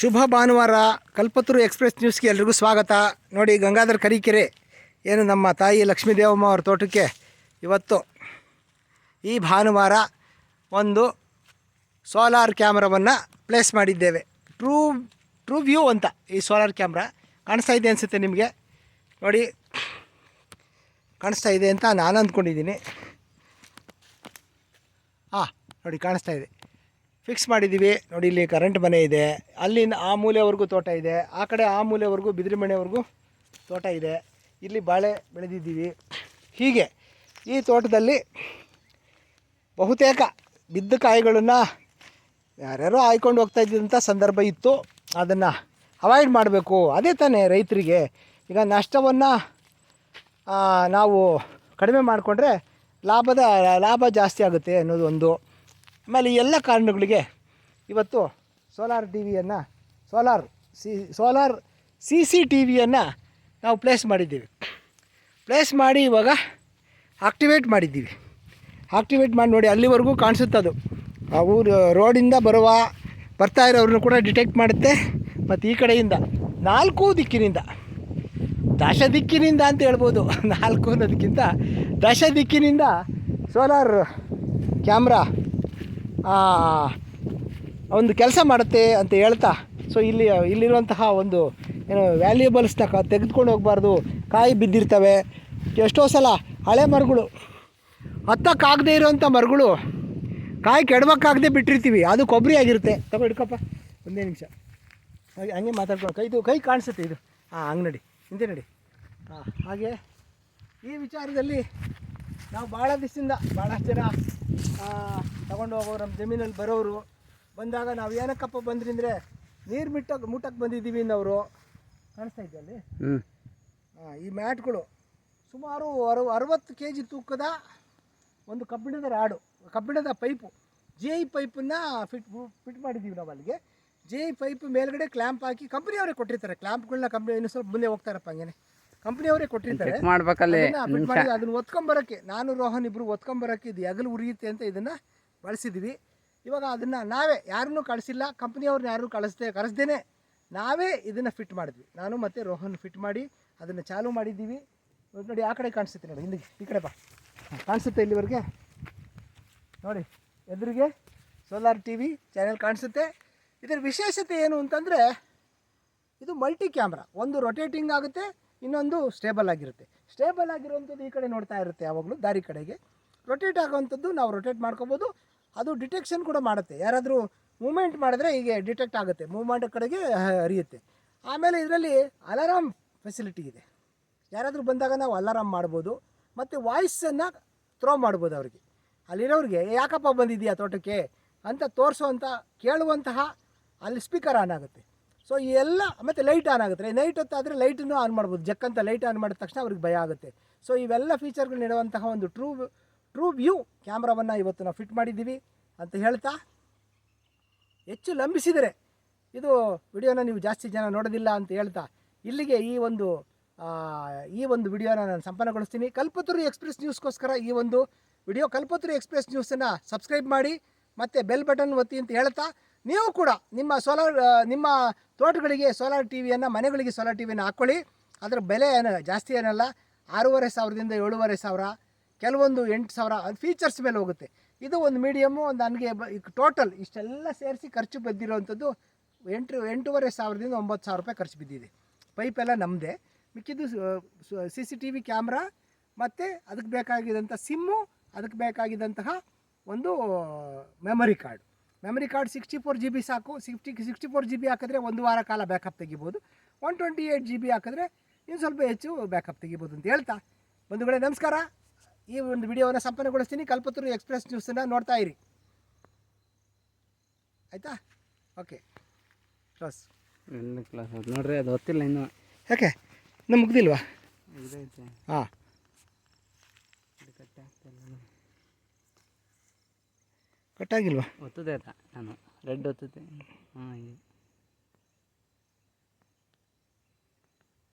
ಶುಭ ಭಾನುವಾರ. ಕಲ್ಪತರು ಎಕ್ಸ್ಪ್ರೆಸ್ ನ್ಯೂಸ್ಗೆ ಎಲ್ರಿಗೂ ಸ್ವಾಗತ. ನೋಡಿ, ಗಂಗಾಧರ ಕರೀಕೆರೆ ಏನು ನಮ್ಮ ತಾಯಿ ಲಕ್ಷ್ಮೀ ದೇವಮ್ಮ ಅವ್ರ ತೋಟಕ್ಕೆ ಇವತ್ತು ಈ ಭಾನುವಾರ ಒಂದು ಸೋಲಾರ್ ಕ್ಯಾಮ್ರಾವನ್ನು ಪ್ಲೇಸ್ ಮಾಡಿದ್ದೇವೆ. ಟ್ರೂ ವ್ಯೂ ಅಂತ ಈ ಸೋಲಾರ್ ಕ್ಯಾಮ್ರಾ ಕಾಣಿಸ್ತಾ ಇದೆ ಅನಿಸುತ್ತೆ ನಿಮಗೆ. ನೋಡಿ, ಕಾಣಿಸ್ತಾ ಇದೆ ಅಂತ ನಾನು ಅಂದ್ಕೊಂಡಿದ್ದೀನಿ. ನೋಡಿ, ಕಾಣಿಸ್ತಾ ಇದೆ. ಫಿಕ್ಸ್ ಮಾಡಿದ್ದೀವಿ. ನೋಡಿ, ಇಲ್ಲಿ ಕರೆಂಟ್ ಮನೆ ಇದೆ, ಅಲ್ಲಿಂದ ಆ ಮೂಲೆವರೆಗೂ ತೋಟ ಇದೆ, ಆ ಕಡೆ ಆ ಮೂಲೆವರೆಗೂ ಬಿದಿರು ಮನೆವರೆಗೂ ತೋಟ ಇದೆ. ಇಲ್ಲಿ ಬಾಳೆ ಬೆಳೆದಿದ್ದೀವಿ. ಹೀಗೆ ಈ ತೋಟದಲ್ಲಿ ಬಹುತೇಕ ಬಿದ್ದ ಕಾಯಿಗಳನ್ನು ಯಾರ್ಯಾರೋ ಆಯ್ಕೊಂಡು ಹೋಗ್ತಾ ಇದ್ದಂಥ ಸಂದರ್ಭ ಇತ್ತು. ಅದನ್ನು ಅವಾಯ್ಡ್ ಮಾಡಬೇಕು, ಅದೇ ತಾನೇ ರೈತರಿಗೆ. ಈಗ ನಷ್ಟವನ್ನು ನಾವು ಕಡಿಮೆ ಮಾಡಿಕೊಂಡ್ರೆ ಲಾಭ ಜಾಸ್ತಿ ಆಗುತ್ತೆ ಅನ್ನೋದು ಒಂದು. ಆಮೇಲೆ ಈ ಎಲ್ಲ ಕಾರಣಗಳಿಗೆ ಇವತ್ತು ಸೋಲಾರ್ CCTV ನಾವು ಪ್ಲೇಸ್ ಮಾಡಿದ್ದೀವಿ. ಪ್ಲೇಸ್ ಮಾಡಿ ಇವಾಗ ಆಕ್ಟಿವೇಟ್ ಮಾಡಿದ್ದೀವಿ. ಆಕ್ಟಿವೇಟ್ ಮಾಡಿ ನೋಡಿ, ಅಲ್ಲಿವರೆಗೂ ಕಾಣಿಸುತ್ತದು. ಊರು ರೋಡಿಂದ ಬರ್ತಾ ಇರೋರನ್ನು ಕೂಡ ಡಿಟೆಕ್ಟ್ ಮಾಡುತ್ತೆ. ಮತ್ತು ಈ ಕಡೆಯಿಂದ 4 ದಿಕ್ಕಿನಿಂದ, ದಶ ದಿಕ್ಕಿನಿಂದ ಅಂತ ಹೇಳ್ಬೋದು, 4 ಅನ್ನೋದಕ್ಕಿಂತ ದಶ ದಿಕ್ಕಿನಿಂದ ಸೋಲಾರ್ ಕ್ಯಾಮ್ರಾ ಒಂದು ಕೆಲಸ ಮಾಡುತ್ತೆ ಅಂತ ಹೇಳ್ತಾ, ಸೊ ಇಲ್ಲಿರುವಂತಹ ಒಂದು ಏನು ವ್ಯಾಲ್ಯೂಬಲ್ಸ್ನ ತೆಗೆದುಕೊಂಡು ಹೋಗಬಾರ್ದು. ಕಾಯಿ ಬಿದ್ದಿರ್ತವೆ. ಎಷ್ಟೋ ಸಲ ಹಳೆ ಮರಗಳು, ಹತ್ತಕ್ಕಾಗದೇ ಇರೋವಂಥ ಮರಗಳು ಕಾಯಿ ಕೆಡಬೇಕಾಗದೆ ಬಿಟ್ಟಿರ್ತೀವಿ. ಅದು ಕೊಬ್ಬರಿ ಆಗಿರುತ್ತೆ. ಹಿಡ್ಕಪ್ಪ, ಒಂದೇ ನಿಮಿಷ ಹಂಗೆ ಮಾತಾಡ್ಕೊಂಡು. ಕೈ ಕಾಣಿಸುತ್ತೆ ಇದು. ಹಂಗೆ ನಡಿ, ಹಿಂದೆ ನಡಿ. ಹಾಗೆ ಈ ವಿಚಾರದಲ್ಲಿ ನಾವು ಭಾಳ ದಿವಸದಿಂದ ಭಾಳಷ್ಟು ಜನ ತಗೊಂಡು ಹೋಗೋರು, ನಮ್ಮ ಜಮೀನಲ್ಲಿ ಬರೋರು ಬಂದಾಗ ನಾವು ಏನಕ್ಕಪ್ಪ ಬಂದ್ರಿ ಅಂದರೆ ನೀರು ಮುಟ್ಟಕ್ಕೆ ಬಂದಿದ್ದೀವಿ ಅನ್ನೋರು. ಕಾಣಿಸ್ತಾ ಇದೆಯಾ ಅಲ್ಲಿ? ಈ ಮ್ಯಾಟ್ಗಳು ಸುಮಾರು 60 kg ತೂಕದ ಒಂದು ಕಬ್ಬಿಣದ ಪೈಪು, GI ಪೈಪನ್ನು ಫಿಟ್ ಮಾಡಿದ್ದೀವಿ ನಾವು ಅಲ್ಲಿಗೆ. GI ಪೈಪ್ ಮೇಲ್ಗಡೆ ಕ್ಲ್ಯಾಂಪ್ ಹಾಕಿ ಕಂಪ್ನಿಯವರೇ ಕೊಟ್ಟಿರ್ತಾರೆ. ಕ್ಲ್ಯಾಂಪ್ಗಳನ್ನ ಇನ್ನೂ ಸ್ವಲ್ಪ ಮುಂದೆ ಹೋಗ್ತಾರಪ್ಪ, ಹಂಗೇನೆ ಕಂಪ್ನಿಯವರೇ ಕೊಟ್ಟಿರ್ತಾರೆ. ಫಿಟ್ ಮಾಡಿ ಅದನ್ನು ಒತ್ಕೊಂಬರೋಕ್ಕೆ, ನಾನು ರೋಹನ್ ಇಬ್ಬರು ಒತ್ಕೊಂಬರೋಕ್ಕೆ ಇದು ಹೆಗಲು ಉರಿಯುತ್ತೆ ಅಂತ ಇದನ್ನು ಬಳಸಿದ್ದೀವಿ. ಇವಾಗ ಅದನ್ನು ನಾವೇ ಯಾರನ್ನೂ ಕಳಿಸಿಲ್ಲ, ಕಂಪ್ನಿಯವ್ರನ್ನ ಯಾರೂ ಕಳಿಸ್ದೇನೆ ನಾವೇ ಇದನ್ನು ಫಿಟ್ ಮಾಡಿದ್ವಿ. ನಾನು ಮತ್ತು ರೋಹನ್ ಫಿಟ್ ಮಾಡಿ ಅದನ್ನು ಚಾಲೂ ಮಾಡಿದ್ದೀವಿ. ನೋಡಿ, ಆ ಕಡೆ ಕಾಣಿಸುತ್ತೆ ನೋಡಿ, ಹಿಂದಿಗೆ ಈ ಕಡೆ ಬಾ, ಕಾಣಿಸುತ್ತೆ ಇಲ್ಲಿವರೆಗೆ. ನೋಡಿ, ಎದುರಿಗೆ ಸೋಲಾರ್ TV ಚಾನೆಲ್ ಕಾಣಿಸುತ್ತೆ. ಇದರ ವಿಶೇಷತೆ ಏನು ಅಂತಂದರೆ, ಇದು ಮಲ್ಟಿ ಕ್ಯಾಮ್ರಾ. ಒಂದು ರೊಟೇಟಿಂಗ್ ಆಗುತ್ತೆ, ಇನ್ನೊಂದು ಸ್ಟೇಬಲ್ ಆಗಿರುತ್ತೆ. ಸ್ಟೇಬಲ್ ಆಗಿರುವಂಥದ್ದು ಈ ಕಡೆ ನೋಡ್ತಾ ಇರುತ್ತೆ ಯಾವಾಗಲೂ ದಾರಿ ಕಡೆಗೆ. ರೊಟೇಟ್ ಆಗೋವಂಥದ್ದು ನಾವು ರೊಟೇಟ್ ಮಾಡ್ಕೋಬೋದು. ಅದು ಡಿಟೆಕ್ಷನ್ ಕೂಡ ಮಾಡುತ್ತೆ. ಯಾರಾದರೂ ಮೂಮೆಂಟ್ ಮಾಡಿದ್ರೆ ಹೀಗೆ ಡಿಟೆಕ್ಟ್ ಆಗುತ್ತೆ, ಮೂವ್ಮೆಂಟ್ ಕಡೆಗೆ ಹರಿಯುತ್ತೆ. ಆಮೇಲೆ ಇದರಲ್ಲಿ ಅಲಾರಾಮ್ ಫೆಸಿಲಿಟಿ ಇದೆ. ಯಾರಾದರೂ ಬಂದಾಗ ನಾವು ಅಲಾರಾಮ್ ಮಾಡ್ಬೋದು. ಮತ್ತು ವಾಯ್ಸನ್ನು ಥ್ರೋ ಮಾಡ್ಬೋದು ಅವ್ರಿಗೆ, ಅಲ್ಲಿರೋರಿಗೆ ಯಾಕಪ್ಪ ಬಂದಿದ್ದೀಯಾ ತೋಟಕ್ಕೆ ಅಂತ ಕೇಳುವಂತಹ ಅಲ್ಲಿ ಸ್ಪೀಕರ್ ಆನ್ ಆಗುತ್ತೆ. ಸೊ ಈ ಎಲ್ಲ, ಮತ್ತು ಲೈಟ್ ಆನ್ ಆಗುತ್ತೆ. ನೈಟ್ ಹೊತ್ತಾದರೆ ಲೈಟನ್ನು ಆನ್ ಮಾಡ್ಬೋದು. ಜಕ್ಕಂತ ಲೈಟ್ ಆನ್ ಮಾಡಿದ ತಕ್ಷಣ ಅವ್ರಿಗೆ ಭಯ ಆಗುತ್ತೆ. ಸೊ ಇವೆಲ್ಲ ಫೀಚರ್ಗಳು ನೀಡುವಂತಹ ಒಂದು ಟ್ರೂ ವ್ಯೂ ಕ್ಯಾಮ್ರಾವನ್ನು ಇವತ್ತು ನಾವು ಫಿಟ್ ಮಾಡಿದ್ದೀವಿ ಅಂತ ಹೇಳ್ತಾ, ಹೆಚ್ಚು ಲಂಬಿಸಿದರೆ ಇದು ವಿಡಿಯೋನ ನೀವು ಜಾಸ್ತಿ ಜನ ನೋಡೋದಿಲ್ಲ ಅಂತ ಹೇಳ್ತಾ, ಇಲ್ಲಿಗೆ ಈ ಒಂದು ವಿಡಿಯೋನ ನಾನು ಸಂಪನ್ನಗೊಳಿಸ್ತೀನಿ. ಕಲ್ಪತರು ಎಕ್ಸ್ಪ್ರೆಸ್ ನ್ಯೂಸ್ಗೋಸ್ಕರ ಈ ಒಂದು ವಿಡಿಯೋ. ಕಲ್ಪತರು ಎಕ್ಸ್ಪ್ರೆಸ್ ನ್ಯೂಸನ್ನು ಸಬ್ಸ್ಕ್ರೈಬ್ ಮಾಡಿ ಮತ್ತು ಬೆಲ್ ಬಟನ್ ಒತ್ತಿ ಅಂತ ಹೇಳ್ತಾ, ನೀವು ಕೂಡ ನಿಮ್ಮ ತೋಟಗಳಿಗೆ ಸೋಲಾರ್ TVಯನ್ನು, ಮನೆಗಳಿಗೆ ಸೋಲಾರ್ TVಯನ್ನು ಹಾಕ್ಕೊಳ್ಳಿ. ಅದರ ಬೆಲೆ ಜಾಸ್ತಿ ಏನಲ್ಲ, 6,500ದಿಂದ 7,500, ಕೆಲವೊಂದು 8,000, ಅದು ಫೀಚರ್ಸ್ ಮೇಲೆ ಹೋಗುತ್ತೆ. ಇದು ಒಂದು ಮೀಡಿಯಮ್ಮು. ನನಗೆ ಟೋಟಲ್ ಇಷ್ಟೆಲ್ಲ ಸೇರಿಸಿ ಖರ್ಚು ಬಿದ್ದಿರೋವಂಥದ್ದು 8,500ದಿಂದ 9,000 ರೂಪಾಯಿ ಖರ್ಚು ಬಿದ್ದಿದೆ. ಪೈಪೆಲ್ಲ ನಮ್ಮದೇ. ಮಿಕ್ಕಿದ್ದು CCTV ಕ್ಯಾಮ್ರಾ ಮತ್ತು ಅದಕ್ಕೆ ಬೇಕಾಗಿದ್ದಂಥ ಸಿಮ್ಮು, ಅದಕ್ಕೆ ಬೇಕಾಗಿದ್ದಂತಹ ಒಂದು ಮೆಮರಿ ಕಾರ್ಡ್ 64 GB ಸಾಕು. 64 GB ಹಾಕಿದ್ರೆ 1 ವಾರ ಕಾಲ ಬ್ಯಾಕಪ್ ತೆಗಿಬೋದು. 128 GB ಹಾಕಿದ್ರೆ ಇನ್ನು ಸ್ವಲ್ಪ ಹೆಚ್ಚು ಬ್ಯಾಕಪ್ ತೆಗಿಬೋದು ಅಂತ ಹೇಳ್ತಾ, ಬಂಧುಗಳೇ ನಮಸ್ಕಾರ. ಈ ಒಂದು ವಿಡಿಯೋವನ್ನು ಸಂಪನ್ನಗೊಳಿಸ್ತೀನಿ. ಕಲ್ಪತರು ಎಕ್ಸ್ಪ್ರೆಸ್ ನ್ಯೂಸನ್ನು ನೋಡ್ತಾ ಇರಿ, ಆಯಿತಾ? ಓಕೆ, ಕ್ಲಾಸ್ ನೋಡ್ರಿ, ಅದು ಗೊತ್ತಿಲ್ಲ ಇನ್ನು. ಯಾಕೆ ನಮ್ಮ ಮುಗ್ದಿಲ್ವಾ? ಹಾಂ, ಕಟ್ಟಾಗಿಲ್ವಾ? ಒತ್ತದೆ ನಾನು ರೆಡ್ ಒತ್ತದೆ. ಹಾಂ,